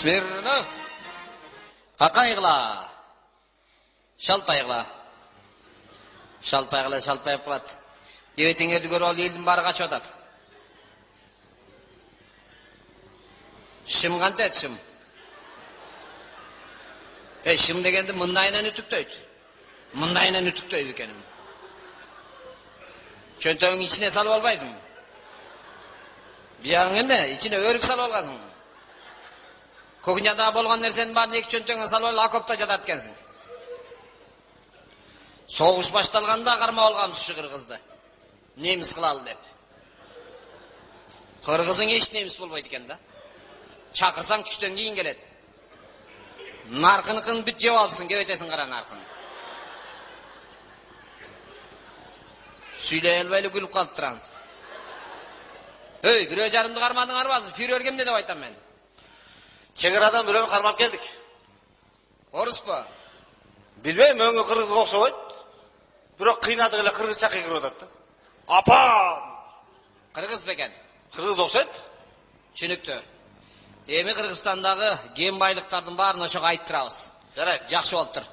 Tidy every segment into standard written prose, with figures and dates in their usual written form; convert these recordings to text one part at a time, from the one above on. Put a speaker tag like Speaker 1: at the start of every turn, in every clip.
Speaker 1: Смирно. Қақайғыла. Шалпайғыла. Шалпайғыла, шалпайып қылады. Дебетіңерді көрі ол елдің бары қачы отады. Шым қанты әді, шым. Шым дегенді мұндайынан үтіктөйді. Мұндайынан үтіктөйді екенім. Чөнтөңнің içine салып албайсың. Бияғың енді, içine өрік салып алғасың. Кухняда болған нәрсенің барын екі чөнтөңе салып алып, окопта жатады екенсің. Соғыш башталғанда қарма алғамыз шу қырғызды. Неміс қылалы деп. Қырғызың еш неміс болмайды екен да. Шақырсаң түштен кейін келеді. Нарқын бүт жеп алыпсың, кебетесің қара нарқын. Сөйлей албайлы күліп қалып тұраңыз. Біреу жарымды қармадың арбасы, фюрер кемде деп айтам мен.
Speaker 2: Шекарадан біреуін қармап келдік.
Speaker 1: Орыс па?
Speaker 2: Білбеймін, өңі қырғызға ұқсайды. Бірақ қиынады қылы қырғызша қиғыр өтеді. Апан!
Speaker 1: Қырғыз бекен?
Speaker 2: Қырғыз ұқсайды.
Speaker 1: Түсінікті. Емі Қырғызстандағы ген байлықтардың барын ошоға айттырабыз.
Speaker 2: Жарайды.
Speaker 1: Жақсы болып тұр.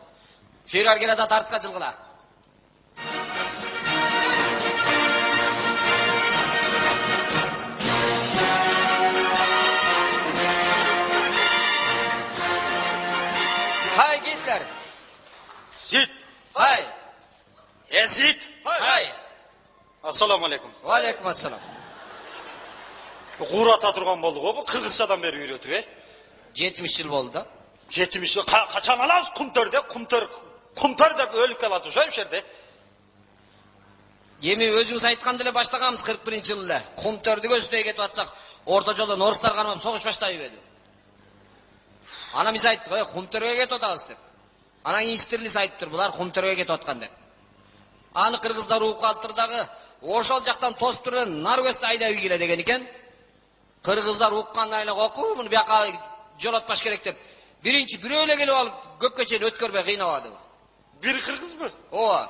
Speaker 1: Фюрер келеді тартқа жылғыла. Хай, Гитлер!
Speaker 2: Зит!
Speaker 1: Хай!
Speaker 2: Зит!
Speaker 1: Хай!
Speaker 2: Ассаламу алейкум.
Speaker 1: Ва алейкум ассалам.
Speaker 2: Қурата тұрған болды ғой, бұл Қырғызстадан бері үйретіп,
Speaker 1: 70 жыл болды да.
Speaker 2: 70 жыл, қачан аламыз құмтөрде, құмтөр деп өлік қалады ұшай үшерде.
Speaker 1: Емі өзіңіз айтқан діле баштағамыз 41 жылы. Құмтөрді көзіне кетіп атсақ, орта жолдан орыстар қармап соғыш баштай еді. Анамыз айтты, құмтөрге кетіп отағыз деп. Анаң истірліс айтып тұр, бұлар құмтөрге кетіп отқан деп. Аны қырғыздар уқы алттырдағы, ошал жақтан тосып тұрын нар көсті айда үй келе деген екен. Қырғыздар уққан айлық оқу, мұны бияқа жол атпаш керек деп. Бірінші біреулі келіп алып, көпке шейін өткөрбей қинауады.
Speaker 2: Бір қырғыз бі?
Speaker 1: Оа.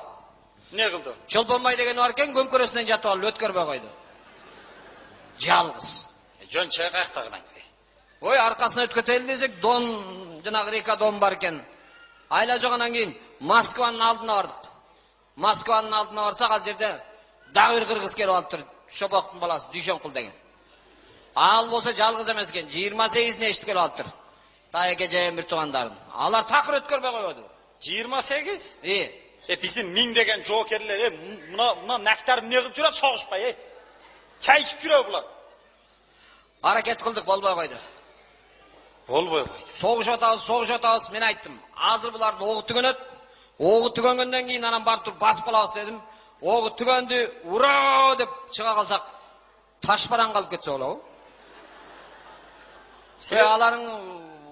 Speaker 2: Не қылды?
Speaker 1: Чолпонбай деген аркен көмкөресінен жатып алып, өткөрбей қойды. Жалғыз.
Speaker 2: Жөн чай қаяқтағын айтты.
Speaker 1: Ой, арқасына өткөтелі десек, дон, жаңағы река дон бар кен. Айла жоғанан кейін Москваның алдына бардық. Москваның алдына барсақ, ал жерде дағы бір қырғыз келіп алып тұр. Шопақтың баласы, Дүйшенқұл деген. Ал болса жалғыз емес кен, 28-не ешті келіп алып тұр. Тайеке жайын бір туғандарын. Алар тақыр өткөрбей қойды.
Speaker 2: 28?
Speaker 1: Біздің
Speaker 2: мин деген жокерлер, мұна нәқтарым не қылып жүріп соғышпай, чай ішіп жүріп бұлар.
Speaker 1: Аракет қылдық, болбай қойды.
Speaker 2: Болбай қойды.
Speaker 1: Соғыш отағыз, мен айттым. Азыр бұларды оғы түгенет. Оғы түгенгенден кейін анам барып тұр, басып қалағыз дедім. Оғы түгенді, ура деп шыға қалсақ, ташпаран қалып кетсе олау. Аларың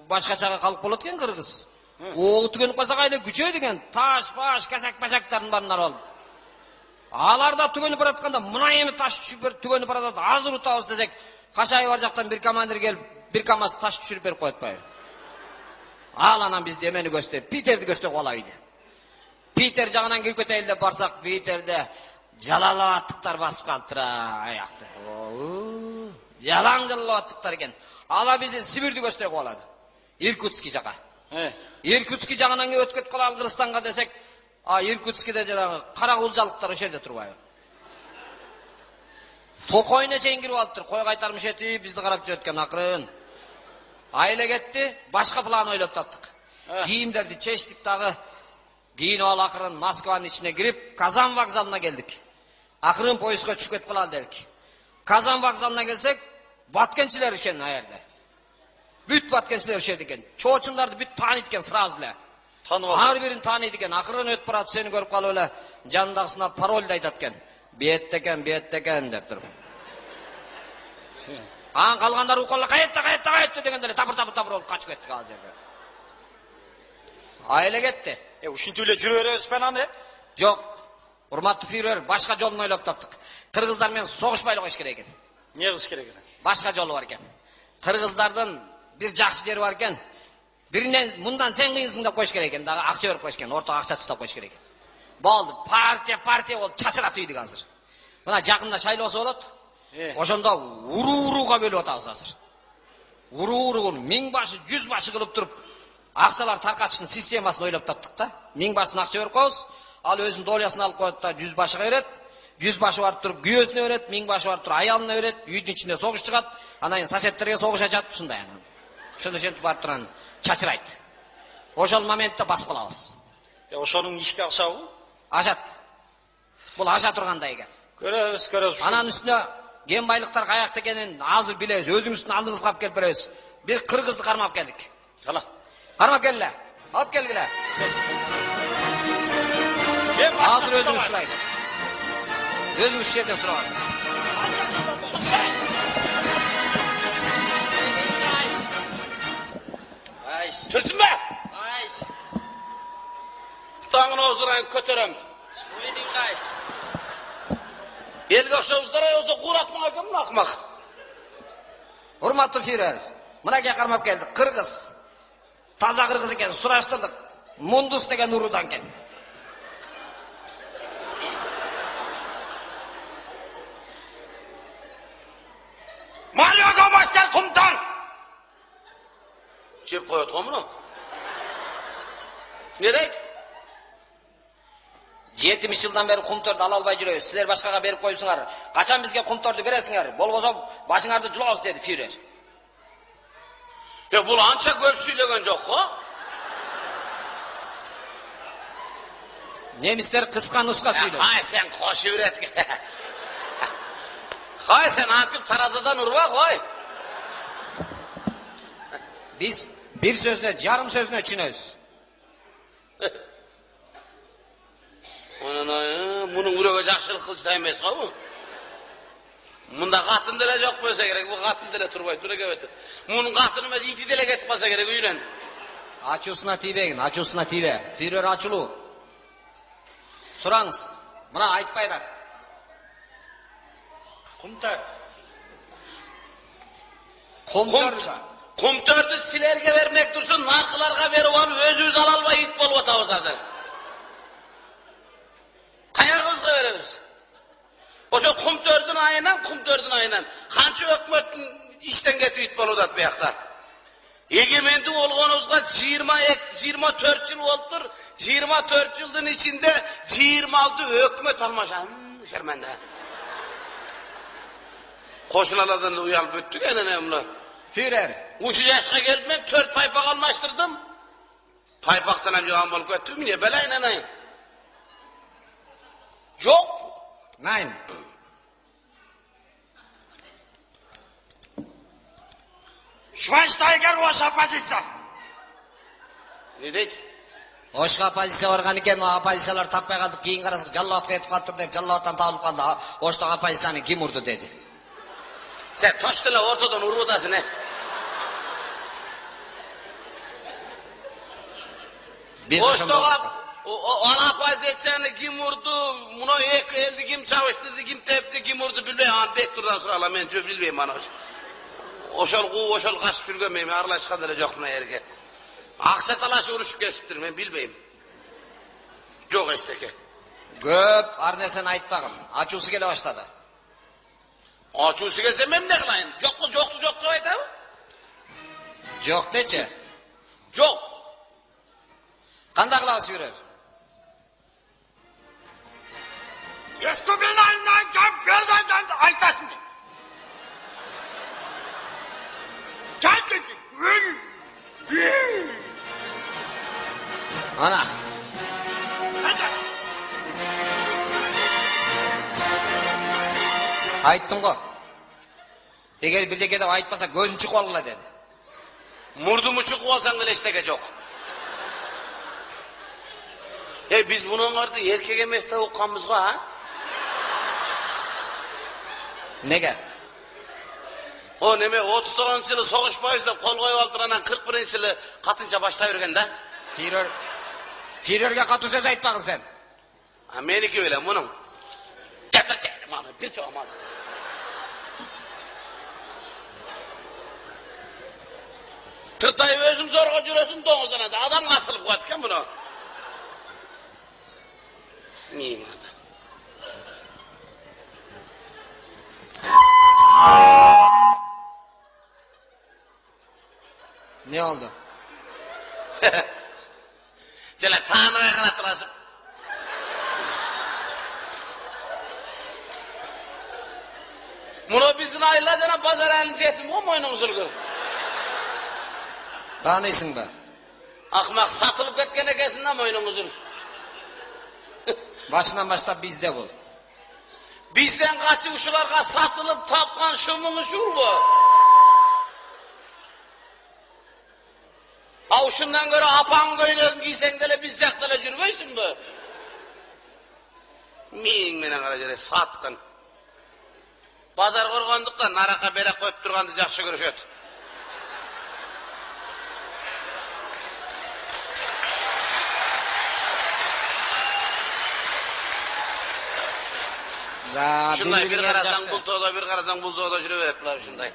Speaker 1: башқачаға қалып болады кен қырғыз. Оғы түгеніп қойсақ айлы күче деген таш, баш, кәсәк-бәшәктарын барынар олды. Аларда түгеніп баратқанда, мұна емі таш түгеніп баратады, азыр ұтауыз десек, қашай бар жақтан бір командир келіп, бір камаз таш түшіріп беріп қойып бай. Ал анам бізді емені көсте, Питерді көсте қолайды. Питер жағынан кіріп кетейілді барсақ, Питерді жалалаваттықтар басып қалыптыра аяқты. Жалаң жалалаваттықтар екен. Ала бізді Сибирді көсте қолады. Иркутский жақа. Иркутский жағынан өткет қолал Қырғызстанға десек, Иркутскийде жаңағы қарақұлжалықтар өшерде тұрбай. Тоқойына шейін кіріп алып тұр, қой қайтармыш еті, бізді қарап жүреткен ақырын. Айлы кетті, башқа план ойлап таптық. Киімдерді чештік дағы, кейін ол ақырын Москваның ішіне кіріп, Казан вокзалына келдік. Ақырын поезға түшіп кетіп қалады дедік. Казан вокзалына келсек, баткеншілер екен айырды. Бүт баткеншілер үшеді екен. Чоочындарды бүт таниды екен сразу ле. Ар бірін таниды екен. Ақырын өтіп барады, сені көріп қалу өлі жанындағысына парольді айтады екен. Беттекен деп тұрып. Ан қалғандар ұқылы қайетті дегенде тапыр олып қачып кетті қал жерге. Айлы кетті.
Speaker 2: Ушинтүүле жүрө беребиз пенаны?
Speaker 1: Жоқ. Урматтуу фюрер, башка жолун ойлоп таптык. Кыргыздар менен согушпай койуш керек экен.
Speaker 2: Не кылыш керек экен?
Speaker 1: Башка жолу бар экен. Кыргыздардын бир жакшы жери бар экен. Биринен мындан сен кыйынсың деп коюш керек экен. Дагы акча берип коюш экен. Ортого акча таштап коюш керек экен. Болду. Партия болуп чачырат үйдүк азыр. Мына жакында шайлоосу болот. Ошондо урууга бөлүп атабыз азыр. Уруғын 1000 башы, 100 башы қылып тұрып, ақшалар тарқатышын системасын ойлап таптық та. 1000 башын ақша беріп қойыз, ал өзінің долясын алып қойды да 100 башыға береді. 100 башы барып тұрып күйеуісіне береді, 1000 башы барып тұрып аялына береді, үйдің ішінде соғыс шығады, анайын соседтерге соғыс ашады шындай. Шынды барып тұрған чачырайды. Ошол моментте басып қалабыз.
Speaker 3: Ошоның ишке ашабы?
Speaker 1: Ашат. Бұл аша тұрғанда екен.
Speaker 3: Көрөбүз.
Speaker 1: Анан үстіне ген байлықтар қаяқты екенін азыр білесіз. Өзіңіздің алдыңызға алып келіп бересіз. Bir Қырғызды қармап келдік.
Speaker 3: Қала.
Speaker 1: Қармап келді. Алып келгіле. Азыр өзіңіз сұрайсыз. Өзіңіз жерден сұраған.
Speaker 2: Түртін бе? Тұтаңын озырайын көтерем. Елге оқшауыздар айозы қуратмаға кімін ақмақ?
Speaker 1: Урматтуу фюрер, мынаке қармап келдік. Қырғыз. Таза қырғыз екен, сұраштырдық. Мундус деген ұрудан кен.
Speaker 2: Мариоға мастер құмтан! Жеп қойат қомыны? Не дейді?
Speaker 1: 70 жылдан бері құмторды ала албай жүрөбүз. Силер башкага берип коюсуңар. Качан бизге құмторду бересиңер? Болбосо башыңарды жулабыз деді фюрер.
Speaker 2: Бұл анша көп сүйлеген жоқ қо?
Speaker 1: Немістер қысқа нұсқа сөйледі.
Speaker 2: Қай сен қошы үйретке. Қай сен антып таразадан ұрба қой.
Speaker 1: Biz bir sözle, yarım sözle düşünüyoruz.
Speaker 2: Мұның үрегі жақшылық қылышта емес қой бұл. Мұнда қатын деле жоқ болса керек, бұл қатын деле тұрбай тұра кебеті. Мұның қатын емес ити деле кетіп қалса керек үйрен.
Speaker 1: Açusuna tibegin, açusuna tibe. Führer açılı. Sorаңыз, мына айтпайды.
Speaker 3: Құмтар.
Speaker 2: Құмтөрді сілерге бермек тұрсын, нарқыларға беріп алып, өз ала албай ит болып отабыз азыр. Қаяғымызға береміз. Ошо құмтөрдің айынан, қанша өкмөттің іштен кетіп ит болып отады бұяқта. Егеменді олғанымызға 24 жыл олдыр, 24 жылдың ішінде 26 өкмөт алмаша. Шерменде. Қошылаладан ұялып өттік әнене мұны.
Speaker 1: Führer.
Speaker 2: Uşu yaşқа gelip ben 4 paypak almıştırdım. Paypaktan hem yoğun balık öttüm. Yine belayla neyim? Yok.
Speaker 1: Nein.
Speaker 3: Schweinsteiger was opposition.
Speaker 2: Ne deydi?
Speaker 1: Oşqa opozisiya bargan ekan, o opozisiyalar topmay qoldik. Keyin qarasak jallovatga yetib qoldi deb jallovatdan topilib qoldi. Oşqa opozisiyani kim urdi dedi.
Speaker 2: Sen toştila ortadan urib otasın he. Oştoğa ala opozisiyani kim urdu? Buna iki eldi kim çalıştırdı, kim tepti, kim urdu bilmeyim. Bektur'dan sorala men çok bilmeyim bana. Oşol kaçıp sürgönmeyim. Arlaşıqa dele yok buna yerge. Akça talaşı uruşup kesiptir men bilmeyim. Yok esteke.
Speaker 1: Köp arnesen aytpagım. Açusu kele başladı.
Speaker 2: Açusu gelse men ne kılayın? Yok da aytam.
Speaker 1: Yok deçi.
Speaker 2: Yok.
Speaker 1: Qanday qilamiz Führer?
Speaker 3: Eskubin ayından kam perden aytasın. Kalkın.
Speaker 1: Ana.
Speaker 3: Hadi.
Speaker 1: Ayttım go. Eğer birdeke de aytmasa gözün çıkıp algıla dedi.
Speaker 2: Murdumu çıkıp alsan da esteke yok. Biz bunun ardı erkek emesle okuğamızga ha?
Speaker 1: Nege?
Speaker 2: O neme 39 yılı soğuş boyuzda kol koyup aldıranan 41 yılı katınca başlayırken de.
Speaker 1: Führerge katı söz aytpagın sen.
Speaker 2: Ha meniki öyle bunun. Getir çektim abi bir çoğum abi. Tırtayı özüm zorga jürösün doğuzuna da adam asılıp koyatken bunu. Neyim adı?
Speaker 1: Ne oldu?
Speaker 2: Жана тааныбай карап турасың. Муну биздин айла жана базар әлин жетим го мойнуңуз үлгүр.
Speaker 1: Tanıysın be.
Speaker 2: Акмак сатылып кеткен экенсиң да мойнуңуз үл.
Speaker 1: Başından başlap bizde bul.
Speaker 2: Бизден качуучуларга сатылып тапкан шумуң ушулбу? Ал ушундан көрө апаң көйнөгүн кийсең деле биз сыяктуу эле жүрбөйсүңбү? Миң менен кара жере саткын. Базар коргондуктан нарака бере коюп турганды жакшы көрүшөт. Şunday bir karasang bul toda, bir karasang bul zoda жүрө берет булар ушундай.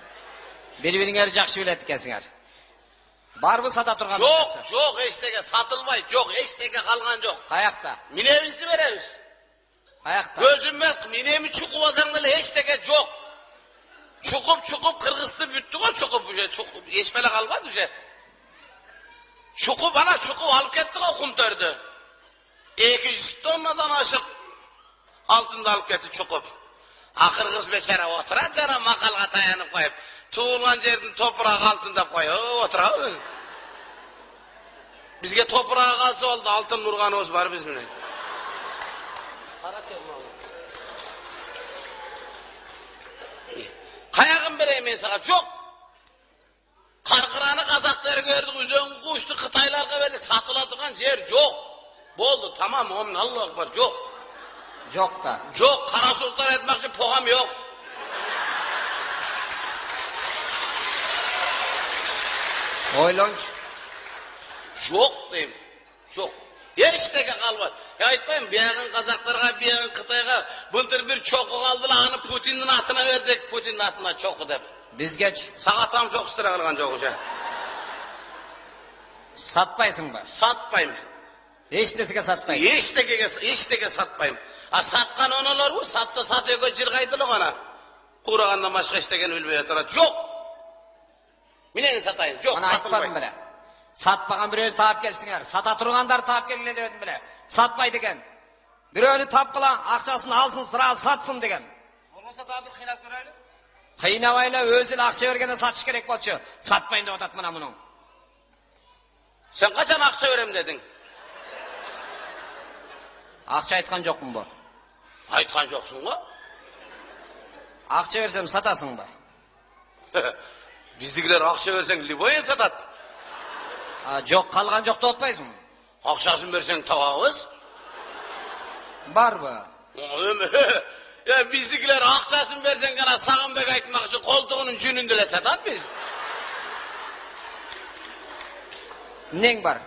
Speaker 1: Bir-biriңер жакшы билет экенсиңер. Барбы сата турган?
Speaker 2: Жок, эчтеге сатылбайт, жок, эчтеге калган жок.
Speaker 1: Каякта?
Speaker 2: Минебизди беребиз.
Speaker 1: Каякта?
Speaker 2: Көзүмө минеми чукуп алсаң деле эчтеге жок. Чукуп кыргызды бүттү го чукуп эч беле калбады уже. Чукуп алып кетти го кумтөрдү. 200 тоннадан ашык алтынды алып кетти чукуп. Акыр кыз бечара отурат жана макалга таянып коюп, туулган жердин топурагы алтын деп коюп отурабы. Бизге топурагы калса болду, алтын урганыбыз бар биз менен. Каягын берейин мен сага? Жок. Каркыраны казактар көрдүк, үзөң кушту кытайларга бердик, сатыла турган жер жок. Болду, тамам, омун Аллах бар, жок.
Speaker 1: Жок да.
Speaker 2: Жок, Кара Султан айтмакчы погам жок.
Speaker 1: Ойлончу.
Speaker 2: Жок дейм. Жок. Эчтеге калбайт. Айтпайм, биягын казактарга, биягын Кытайга былтыр бир чоку калдыла, аны Путиндин атына бердик, Путиндин атына чоку деп.
Speaker 1: Бизгечи
Speaker 2: Сага там жок истере калган жок уже.
Speaker 1: Сатпайсың ба?
Speaker 2: Сатпайм.
Speaker 1: Эч нерсеге сатпайсың?
Speaker 2: Эчтеге сатпайм. А саткан онолорбу, сатса сатөөгө жыргайдылы гана. Кураганда башка эчтегени билбей отурат. Жок. Менен сатайын. Жок,
Speaker 1: сатпадым беле. Сатпаган бирөөнү таап келсиңер. Сата тургандар таап келгиле дебедим беле. Сатпайт экен. Бирөөнү тапкыла, акчасын алсын, сразу сатсын деген.
Speaker 3: Болмаса дагы бир кыйнап көрөлү.
Speaker 1: Кыйнабайлы өзү эле акча бергенде сатыш керек болчу. Сатпайын деп атат мына мунун.
Speaker 2: Сен качан акча берем дедиң?
Speaker 1: Акча айткан жокмун бу?
Speaker 2: Айткан жоксуң го?
Speaker 1: Акча берсем сатасың ба?
Speaker 2: Биздикилер акча берсең любойын сатат.
Speaker 1: Жок, калган жок деп атпайсың?
Speaker 2: Акчасын берсең табабыз.
Speaker 1: Барбы?
Speaker 2: Биздикилер акчасын берсең гана Сагынбек айтмакчы колтугунун жүнүн деле сатат биз.
Speaker 1: Нең бар?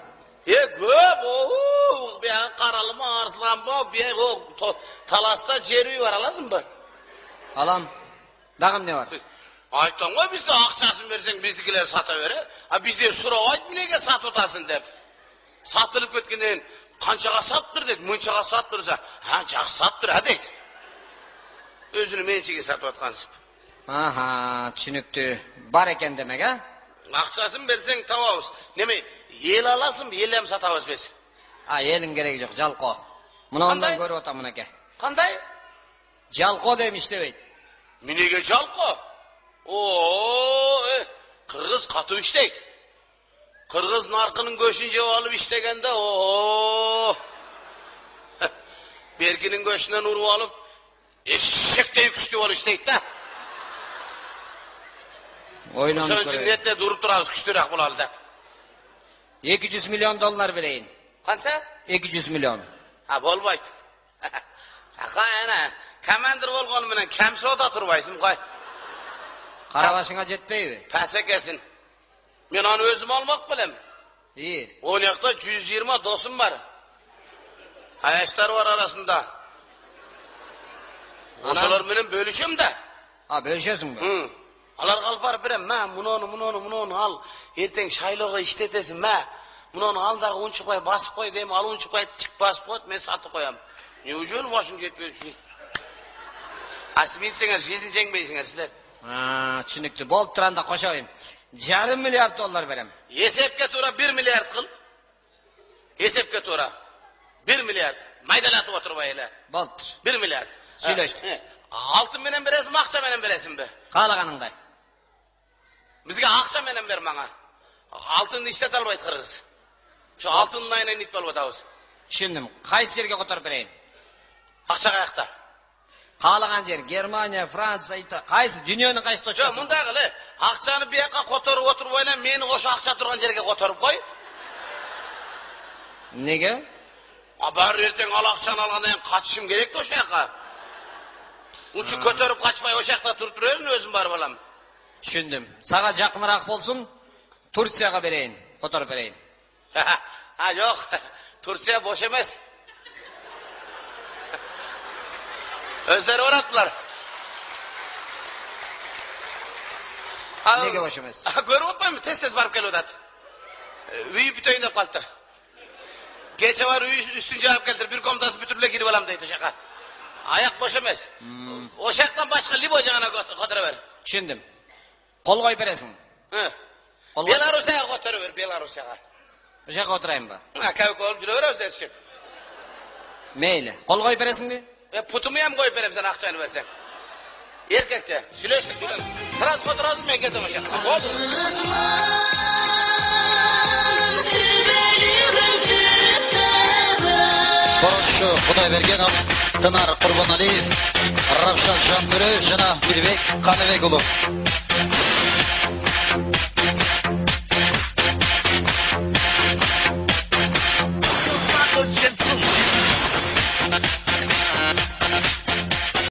Speaker 2: Көп, бияга Каралымы, Арсланбы, бияга таласта жер үй бар, аласың ба?
Speaker 1: Алам. Дагы эмне бар?
Speaker 2: Айттым ғой, бизде акчасын берсең биздикилер сата берет. А бизде сурабайт эмнеге сатып атасың деп. Сатылып кеткенден канчага сатыптыр дейт, мынчага сатыптыр десе, жакшы сатыптыр дейт. Өзүнүн менчиги сатып аткансып.
Speaker 1: Түшүнүктүү. Бар экен демек, а?
Speaker 2: Акчасын берсең табабыз. Неме, ел аласың, ел эм сатабыз біз.
Speaker 1: Элин кереги жок, жалко. Мынаудан көрүп атам мынеке.
Speaker 2: Кандай?
Speaker 1: Жалко дейм иштебейт.
Speaker 2: Минеге жалко? Кыргыз катуу иштейт. Кыргыз наркынын көшүн жеп алып иштегенде, Беркинин көшүнөн уруп алып, эшектей күчтүү болуп иштейт да.
Speaker 1: Ойлонуп көрөйүн.
Speaker 2: Ошон нетте дуруп турабыз, күчтүүрөөк болалы деп.
Speaker 1: $200 миллион берейин.
Speaker 2: Канча?
Speaker 1: 200 миллион.
Speaker 2: Болбойт. Командир болгону менен кемсода турбайсың кой.
Speaker 1: Карабашыңа жетпейби?
Speaker 2: Пасекесин. Мен аны өзүм алмак белем. О жакта 120 досум бар. Аяштар бар арасында. Ошолор менен бөлүшөм да.
Speaker 1: Бөлүшөсүңбү?
Speaker 2: Аларга алып барып берем. Муну ал. Эртең шайлоого иштетесиң, муну ал дагы унчукпай басып кой дейм, ал унчукпай тик басып коет, мен сатып коям. Неужели башың жетпейт? Асмитсеңер жизнь жеңбейсиңер силер.
Speaker 1: Түшүнүктүү. Болуп турганда кошоюн. $1,5 milyar berem.
Speaker 2: Esepke tura 1 milyar kıl. Esepke tura 1 milyar. Maydalatı oturbayla.
Speaker 1: Boldur.
Speaker 2: 1 milyar.
Speaker 1: Söyleştik.
Speaker 2: Altın menen beresin, akça menen beresin be.
Speaker 1: Kalaganыңдай.
Speaker 2: Bizge akça menen ber bana. Altındı işlet albaydı Kırgız. Şu altının ayına nit bol batavuz.
Speaker 1: Düşündüm. Qaysi yerge kotarıp bereyim?
Speaker 2: Akça kayakta.
Speaker 1: Kalagan yer Germaniya, Fransa, İtalya. Qaysi dünyanın qaysi
Speaker 2: Şu
Speaker 1: toçkası?
Speaker 2: munda kılı. Akçanı bir yaka kotarıp oturup oyna, meni oşu akça turgan yerge kotarıp koy.
Speaker 1: Nege?
Speaker 2: Abar erten al akçanı algandan kaçışım gerek de oşu yaka. Uçu kötörüp kaçmay oşu yakta turup duruyorsun özüm bar balam.
Speaker 1: Düşündüm. Sağa jakыныrak bolsun, Turkiyaga bereyin, kotarıp bereyin.
Speaker 2: Ha yok. Türkiye boş emez. Özleri orattılar.
Speaker 1: Nege boş emez?
Speaker 2: Görüp otmayın mı? Tez barıp gel odat. Üyü bütöyünde kalktır. Geçe var üyü üstün cevap geldir. Bir komutası bütürle girip alam deydi şaka. Ayak boş emez. O şaktan başka libo cana kotarıver.
Speaker 1: Düşündüm. Kol koyup beresin.
Speaker 2: Belarus'a kotarıver, Belarus'a.
Speaker 1: Bu şaka oturayım ba.
Speaker 2: Kavuk olup jürever özler için.
Speaker 1: Meyli. Kol koyup beresin mi?
Speaker 2: Putumu hem koyup verem sen akçanı versen. Erkekçe. Süleştik süleştik. Sıraz kotarazım ben geldim aşağı. Oldu.
Speaker 4: Boruşu Kudaybergen Tınar Kurbanaliyev, Ravşan Jantüröv, Jana Mirbek Kanıvegulu.